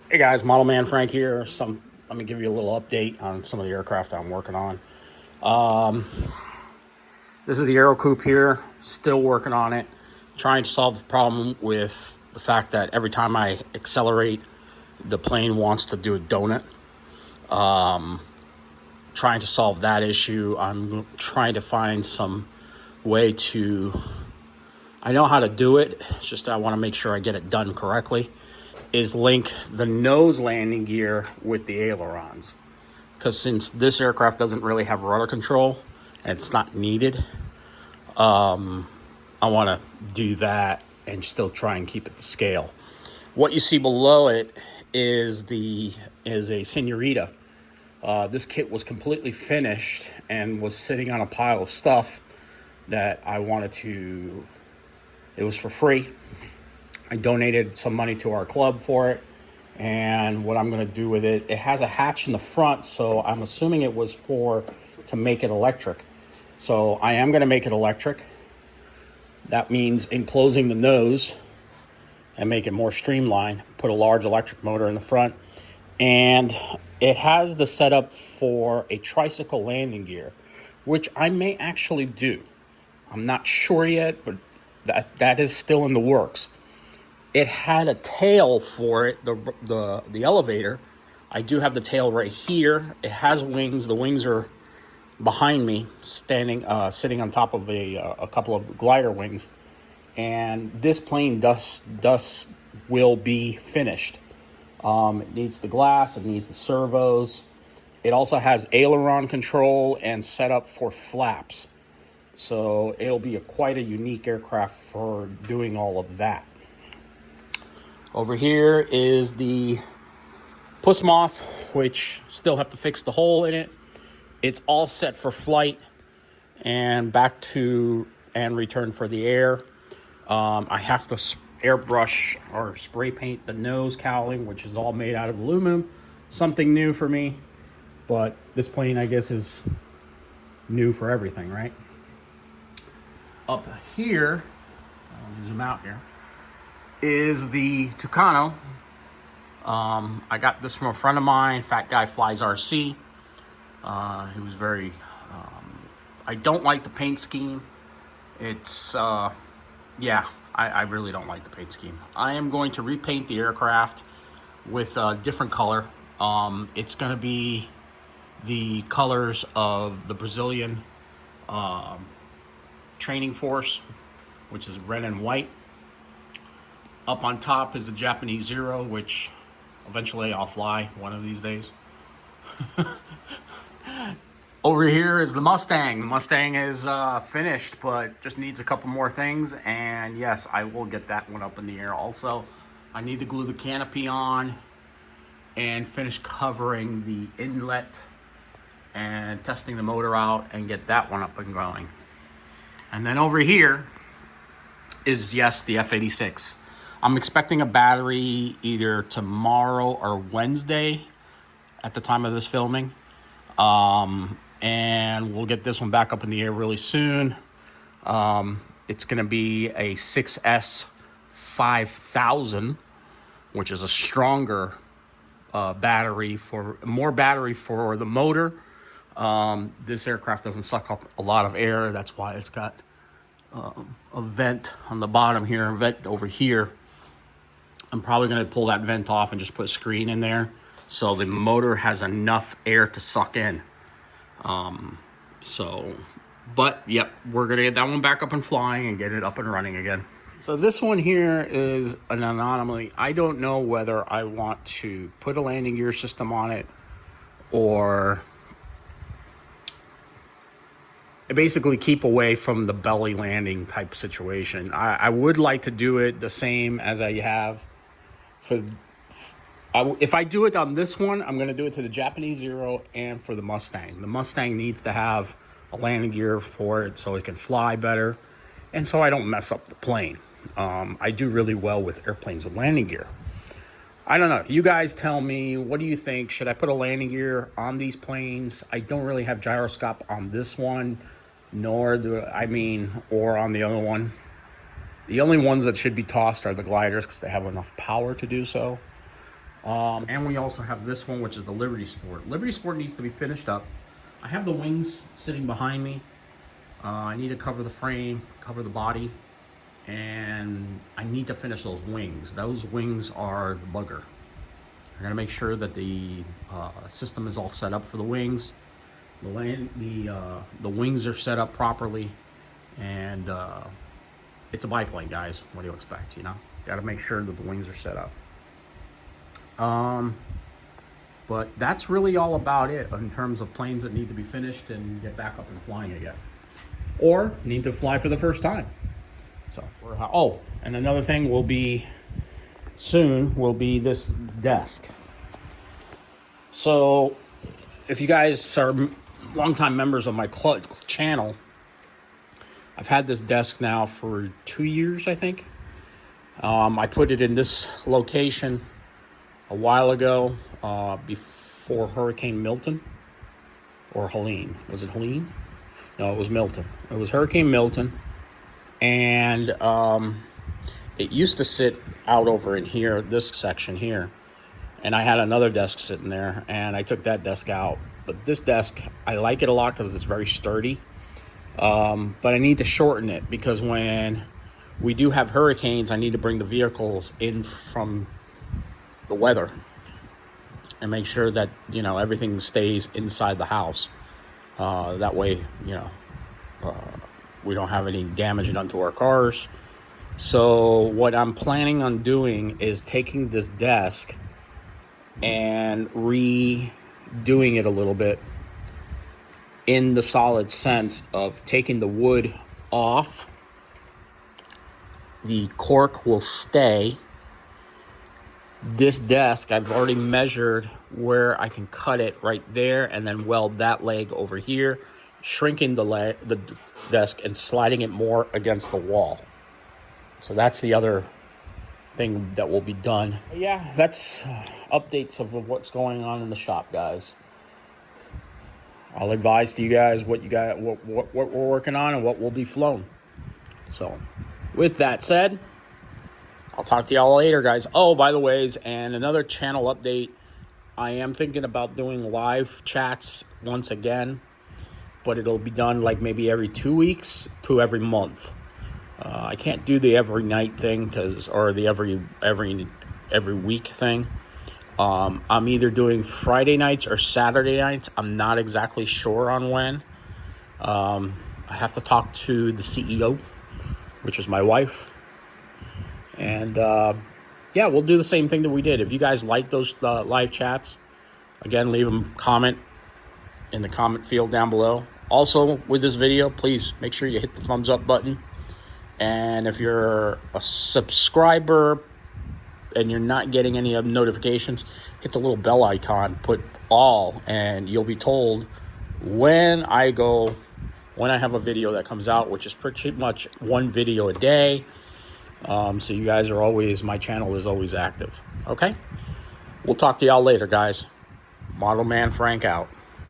Hey guys, Model Man Frank here. Let me give you a little update on some of the aircraft I'm working on. This is the Aero Coupe here, still working on it, trying to solve the problem with the fact that every time I accelerate, the plane wants to do a donut. Trying to solve that issue. I'm trying to find some way to. I know how to do it. It's just I want to make sure I get it done correctly. Is link the nose landing gear with the ailerons. Because since this aircraft doesn't really have rudder control and it's not needed, I want to do that and still try and keep it to scale. What you see below it is a Senorita. This kit was completely finished and was sitting on a pile of stuff that I wanted to. It was for free. I donated some money to our club for it, and what I'm going to do with it, it has a hatch in the front, so I'm assuming it was to make it electric. So I am going to make it electric. That means enclosing the nose and make it more streamlined, put a large electric motor in the front, and it has the setup for a tricycle landing gear, which I may actually do. I'm not sure yet, but that is still in the works. It had a tail for it, the elevator. I do have the tail right here. It has wings. The wings are behind me, sitting on top of a couple of glider wings. And this plane will be finished. It needs the glass. It needs the servos. It also has aileron control and setup for flaps. So it'll be quite a unique aircraft for doing all of that. Over here is the Puss Moth, which still have to fix the hole in it. It's all set for flight and back to and return for the air. I have to airbrush or spray paint the nose cowling, which is all made out of aluminum. Something new for me, but this plane, I guess, is new for everything, right? Up here, I'll zoom out here, is the Tucano. I got this from a friend of mine, Fat Guy Flies RC. He was very. I don't like the paint scheme. It's I really don't like the paint scheme. I am going to repaint the aircraft with a different color. It's going to be the colors of the Brazilian training force, which is red and white. Up on top is the Japanese Zero, which eventually I'll fly one of these days. Over here is the Mustang. The Mustang is finished, but just needs a couple more things. And yes, I will get that one up in the air also. I need to glue the canopy on and finish covering the inlet and testing the motor out and get that one up and going. And then over here is, yes, the F-86. I'm expecting a battery either tomorrow or Wednesday at the time of this filming. And we'll get this one back up in the air really soon. It's going to be a 6S 5000, which is a stronger battery for the motor. This aircraft doesn't suck up a lot of air. That's why it's got a vent on the bottom here, a vent over here. I'm probably going to pull that vent off and just put a screen in there so the motor has enough air to suck in. But yep, we're going to get that one back up and flying and get it up and running again. So this one here is an anomaly. I don't know whether I want to put a landing gear system on it or basically keep away from the belly landing type situation. I would like to do it the same as I have if I do it on this one, I'm going to do it to the Japanese Zero and for the Mustang. The Mustang needs to have a landing gear for it so it can fly better and so I don't mess up the plane. I do really well with airplanes with landing gear. I don't know. You guys tell me, what do you think? Should I put a landing gear on these planes? I don't really have gyroscope on this one, or on the other one. The only ones that should be tossed are the gliders because they have enough power to do so. And we also have this one, which is the Liberty Sport. Liberty Sport needs to be finished up. I have the wings sitting behind me. I need to cover the frame, cover the body, and I need to finish those wings. Those wings are the bugger. I'm gonna make sure that the system is all set up for the wings. The wings are set up properly, and it's a biplane, guys. What do you expect? You know, got to make sure that the wings are set up. But that's really all about it in terms of planes that need to be finished and get back up and flying again, or need to fly for the first time. So, oh, and another thing will be soon will be this desk. So, if you guys are longtime members of my channel, I've had this desk now for 2 years, I think. I put it in this location a while ago, before Hurricane Milton or Helene. Was it Helene? No, it was Milton. It was Hurricane Milton, and it used to sit out over in here, this section here, and I had another desk sitting there, and I took that desk out. But this desk, I like it a lot because it's very sturdy. But I need to shorten it because when we do have hurricanes, I need to bring the vehicles in from the weather and make sure that, you know, everything stays inside the house. That way, you know, we don't have any damage done to our cars. So what I'm planning on doing is taking this desk and redoing it a little bit, in the solid sense of taking the wood off. The cork will stay. This desk, I've already measured where I can cut it right there and then weld that leg over here, shrinking the desk and sliding it more against the wall. So that's the other thing that will be done. Yeah, that's updates of what's going on in the shop, guys. I'll advise to you guys what we're working on and what will be flown. So, with that said, I'll talk to y'all later, guys. Oh, by the ways, and another channel update. I am thinking about doing live chats once again, but it'll be done like maybe every 2 weeks to every month. I can't do the every night thing or the every week thing. I'm either doing Friday nights or Saturday nights. I'm not exactly sure on when. I have to talk to the CEO, which is my wife. And yeah, we'll do the same thing that we did. If you guys like those live chats, again, leave them comment in the comment field down below. Also, with this video, please make sure you hit the thumbs up button. And if you're a subscriber and you're not getting any notifications, hit the little bell icon, put all, and you'll be told when I have a video that comes out, which is pretty much one video a day. So you guys are my channel is always active. Okay? We'll talk to y'all later, guys. Model Man Frank out.